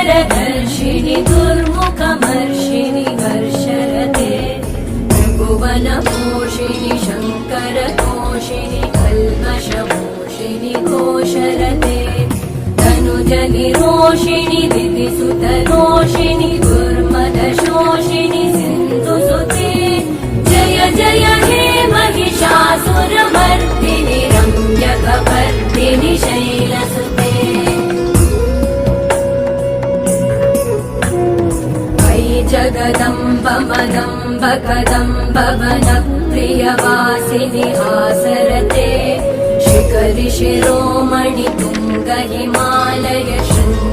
गिरिवरदर्शिनि दुर्मुखमर्षिणि वर्षरते त्रिभुवनपोषिणि शङ्करतोषिणि कल्मषमोषिणि घोषरते तनुजनिरोषिणि दितिसुतरोषिणि दुर्मदशोषिणि सिन्धुसुते जय जय हे महिषासुरमर्दिनि रम्यकपर्दिनि शैलसुते जगदम्ब मदम्ब कदम्ब वनप्रियवासिनि हासरते शिखरि शिरोमणि तुङ्ग हिमालय शृङ्ग